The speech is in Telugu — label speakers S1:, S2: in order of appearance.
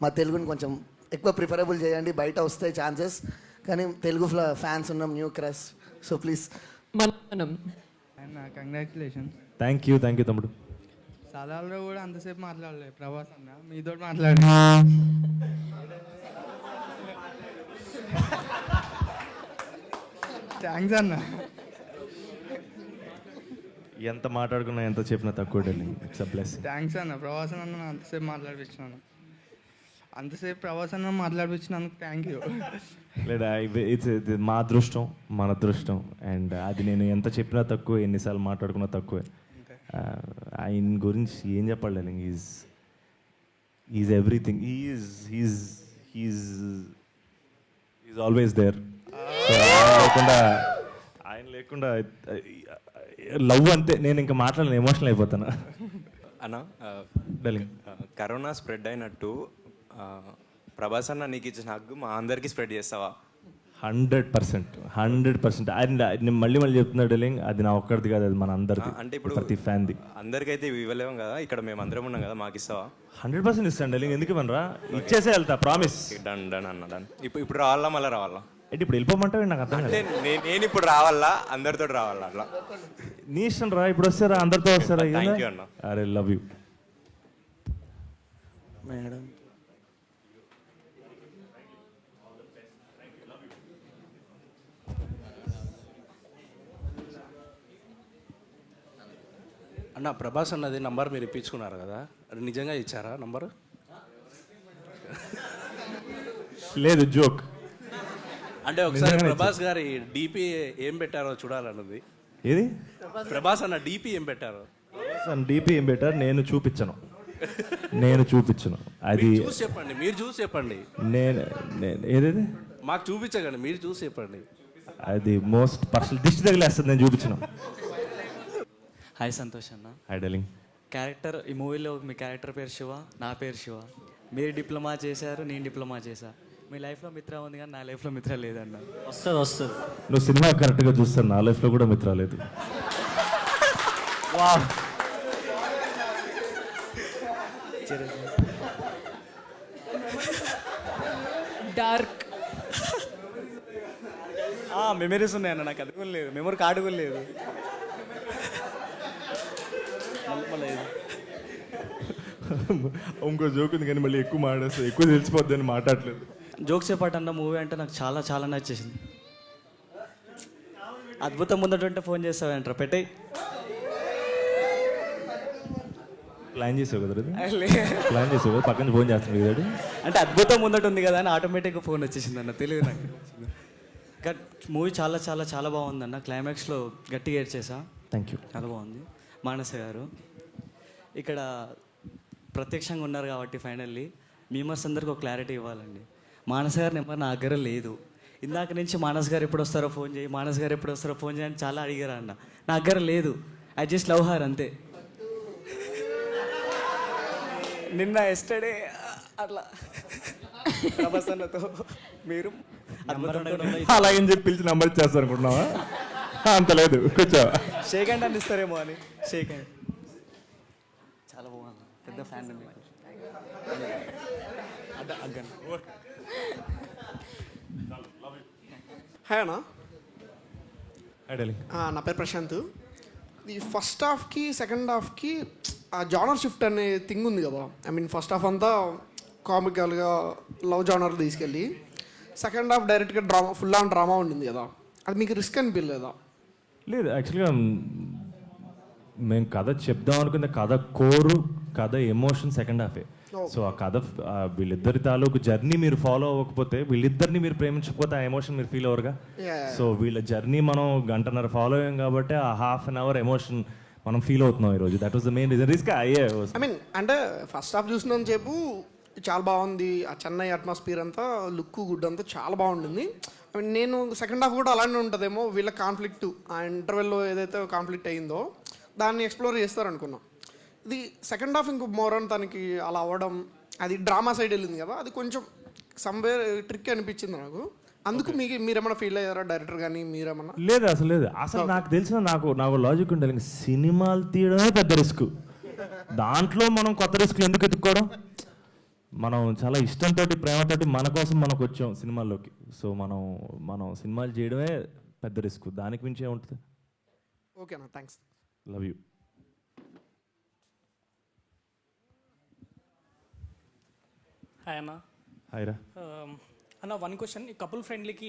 S1: మా తెలుగుని కొంచెం ఎక్కువ ప్రిఫరబుల్ చేయండి. బయట వస్తాయి ఛాన్సెస్, కానీ తెలుగు ఫ్యాన్స్ ఉన్నాం, న్యూ క్రష్. So please.
S2: మనం
S3: కంగ్రాచులేషన్స్.
S4: థ్యాంక్ యూ తమ్ముడు.
S3: సలాల్లో కూడా అంతసేపు మాట్లాడలేదు ప్రభాస్ అన్న, మీతో మాట్లాడి. థ్యాంక్స్ అన్న.
S4: ఎంత మాట్లాడుకున్నా ఎంత చెప్పినా తక్కువ darling. It's a blessing.
S3: Thanks అన్న, ప్రభాస్ అన్న అంతసేపు మాట్లాడిపించినాను, అంతసేపు ప్రభాస్ అన్న మాట్లాడిపించినందుకు థ్యాంక్ యూ.
S4: లేదా ఇట్స్ మా అదృష్టం, మన అదృష్టం. అండ్ అది నేను ఎంత చెప్పినా తక్కువ, ఎన్నిసార్లు మాట్లాడుకున్నా తక్కువే. ఆయన గురించి ఏం చెప్పాలి darling. Is everything. Is always there. ఆయన లేకుండా లవ్ అంతే. నేను ఇంకా మాట్లాడలేను, ఎమోషనల్ అయిపోతాను.
S5: అన్న
S4: డార్లింగ్,
S5: కరోనా స్ప్రెడ్ అయినట్టు ప్రభాస్ అన్న నీకు ఇచ్చిన హగ్గు మా అందరికీ స్ప్రెడ్ చేస్తావా?
S4: 100%. అండ్ నేను మళ్ళీ చెప్తున్నా డార్లింగ్, అది నా ఒక్కడిది కాదు, అది మన అందరిది.
S5: అంటే ఇప్పుడు
S4: ప్రతి ఫ్యాన్ది.
S5: అందరికైతే ఇవ్వలేము కదా, ఇక్కడ మేము అందరం ఉన్నాం కదా, మాకు ఇస్తావా?
S4: 100% ఇస్తాను డార్లింగ్. ఎందుకు ఇవ్వనరా? ఇచ్చేసే వెళ్తా, ప్రామిస్.
S5: డన్ డన్ అన్న డన్. ఇప్పుడు రావాలా మళ్ళీ రావాలా?
S4: అంటే ఇప్పుడు వెళ్ళిపోమంటావు? నాకు అర్థం
S5: అంటే
S4: కాదు.
S5: నేను ఇప్పుడు రావాలా, అందరితో రావాలా? అట్లా
S4: నీ ఇష్టం రా. ఇప్పుడు వస్తారా, అందరితో వస్తారా?
S5: థ్యాంక్ యూ అన్న.
S4: అరే లవ్ యూ
S1: మేడం.
S6: అన్న, ప్రభాస్ అన్నది నంబర్ మీరు ఇప్పించుకున్నారు కదా, అది నిజంగా ఇచ్చారా నంబరు?
S4: లేదు, జోక్.
S6: అంటే ఒకసారి ప్రభాస్ గారి డీపీ ఏం పెట్టారో చూడాలన్నది.
S4: ఏది?
S6: ప్రభాస్ అన్న డీపీ ఏం పెట్టారో.
S4: డీపీ ఏం పెట్టారు? నేను చూపించను. అది
S6: చూసి చెప్పండి, మీరు చూసి చెప్పండి.
S4: నేను ఏదేది
S6: మాకు చూపించకండి, మీరు చూసి చెప్పండి.
S4: అది మోస్ట్ పర్సనల్. దిష్టి తగిలేస్తుంది, నేను చూపించను.
S7: హాయ్ సంతోష్ అన్న.
S4: Hi darling.
S7: క్యారెక్టర్, ఈ మూవీలో మీ క్యారెక్టర్ పేరు శివ, నా పేరు శివ. మీరు డిప్లొమా చేశారు, నేను డిప్లొమా చేశా. మీ లైఫ్లో మిత్ర ఉంది కానీ నా లైఫ్లో మిత్ర లేదన్న. వస్తుంది.
S4: నువ్వు సినిమా కరెక్ట్గా చూస్తాను, నా లైఫ్లో కూడా మిత్ర లేదు.
S2: డార్క్
S7: మెమరీస్ ఉన్నాయన్న, నాకు అది కూడా లేదు, మెమరీ కార్డు కూడా లేదు.
S4: ఇంకో జోక్ ఉంది కానీ మళ్ళీ ఎక్కువ మాట్లాడేస్తా, ఎక్కువ తెలిసిపోద్ది అని మాట్లాడలేదు.
S7: జోక్స్ చెప్పాటన్న మూవీ అంటే నాకు చాలా చాలా నచ్చేసింది. అద్భుతం ముందటంటే ఫోన్ చేస్తావంటారా? పెట్టే
S4: ప్లాన్ చేసావు కదా, ప్లాన్ చేసావు కదా, పక్కన ఫోన్ చేస్తాను కదా.
S7: అంటే అద్భుతం ముందట ఉంది కదా అని ఆటోమేటిక్గా ఫోన్ వచ్చేసింది అన్న, తెలియదు నాకు. బట్ మూవీ చాలా చాలా చాలా బాగుందన్న. క్లైమాక్స్లో గట్టిగా ఏడ్చేసా.
S4: Thank you.
S7: చాలా బాగుంది. మానస గారు ఇక్కడ ప్రత్యక్షంగా ఉన్నారు కాబట్టి ఫైనల్లీ మీమర్స్ అందరికీ ఒక క్లారిటీ ఇవ్వాలండి. మానస గారి నెంబర్ నా దగ్గర లేదు. ఇందాక నుంచి మానస్ గారు ఎప్పుడు వస్తారో ఫోన్ చేయి, మానస్ గారు ఎప్పుడు వస్తారో ఫోన్ చేయని చాలా అడిగారు అన్న. నా దగ్గర లేదు. ఐ జస్ట్ లవ్ హర్ అంతే. నిన్న ఎస్టర్డే అట్లా ప్రభాస్ అన్నతో మీరు
S4: అలాగని చెప్పి పిలిచి నంబర్ ఇచ్చేస్తారు అనుకుంటున్నావా? అంత లేదు, కూర్చో.
S7: షేక్ హ్యాండ్ అని ఇస్తారేమో అని. Shake hand. చాలా బాగుంది, పెద్ద ఫ్యాన్.
S8: హాయ్ అన్న.
S4: Hi darling.
S8: నా పేరు ప్రశాంత్. ఈ ఫస్ట్ హాఫ్కి సెకండ్ హాఫ్కి ఆ జానర్ షిఫ్ట్ అనే థింగ్ ఉంది కదా. ఐ మీన్ ఫస్ట్ హాఫ్ అంతా కామికల్గా లవ్ జానర్ తీసుకెళ్ళి సెకండ్ హాఫ్ డైరెక్ట్గా డ్రామా, ఫుల్ ఆన్ డ్రామా ఉండింది కదా. అది మీకు రిస్క్ అనిపించలేదా?
S4: లేదు, యాక్చువల్గా మేము కథ చెప్దాం అనుకున్న కథ కోరు, కథ ఎమోషన్ సెకండ్ హాఫే. సో ఆ కథ వీళ్ళిద్దరి తాలూకు జర్నీ మీరు ఫాలో అవ్వకపోతే, వీళ్ళిద్దరిని మీరు ప్రేమించకపోతే ఆ ఎమోషన్ మీరు ఫీల్ అవ్వరుగా. సో వీళ్ళ జర్నీ మనం గంటన్నర ఫాలో అయ్యాం కాబట్టి ఆ హాఫ్ అన్ అవర్ ఎమోషన్ మనం ఫీల్ అవుతున్నాం ఈరోజు. That was the main reason. Risk అయ్యే.
S8: ఐ మీన్ అంటే ఫస్ట్ హాఫ్ చూసినంత సేపు చాలా బాగుంది. ఆ చెన్నై అట్మాస్ఫియర్ అంతా, లుక్ గుడ్ అంతా చాలా బాగుంటుంది. ఐ మీన్ నేను సెకండ్ హాఫ్ కూడా అలానే ఉంటుందేమో, వీళ్ళ కాన్ఫ్లిక్ట్ ఆ ఇంటర్వెల్లో ఏదైతే కాన్ఫ్లిక్ట్ అయిందో దాన్ని ఎక్స్ప్లోర్ చేస్తారనుకున్నాం. ఇది సెకండ్ హాఫ్ ఇంకో మోర్ అని తనకి అలా అవ్వడం, అది డ్రామా సైడ్ వెళ్ళింది కదా, అది కొంచెం సమ్వేర్ ట్రిక్ అనిపించింది నాకు. అందుకు మీరేమన్నా ఫీల్ అయ్యారా డైరెక్టర్ కానీ మీరేమన్నా?
S4: లేదు, అసలు లేదు. అసలు నాకు తెలిసిన నాకు లాజిక్ ఉండాలి. సినిమాలు తీయడమే పెద్ద రిస్క్. దాంట్లో మనం కొత్త రిస్క్లు ఎందుకు ఎత్తుక్కోవడం? మనం చాలా ఇష్టంతో ప్రేమతోటి మన కోసం మనకు వచ్చాం సినిమాల్లోకి. సో మనం సినిమాలు చేయడమే పెద్ద రిస్క్, దానికి మించి ఏముంటుంది.
S8: ఓకే అన్న, థ్యాంక్స్.
S4: Love you.
S9: హాయ్ అన్న.
S4: హాయ్ రా.
S9: అన్న, వన్ క్వశ్చన్, ఈ కపుల్ ఫ్రెండ్లీకి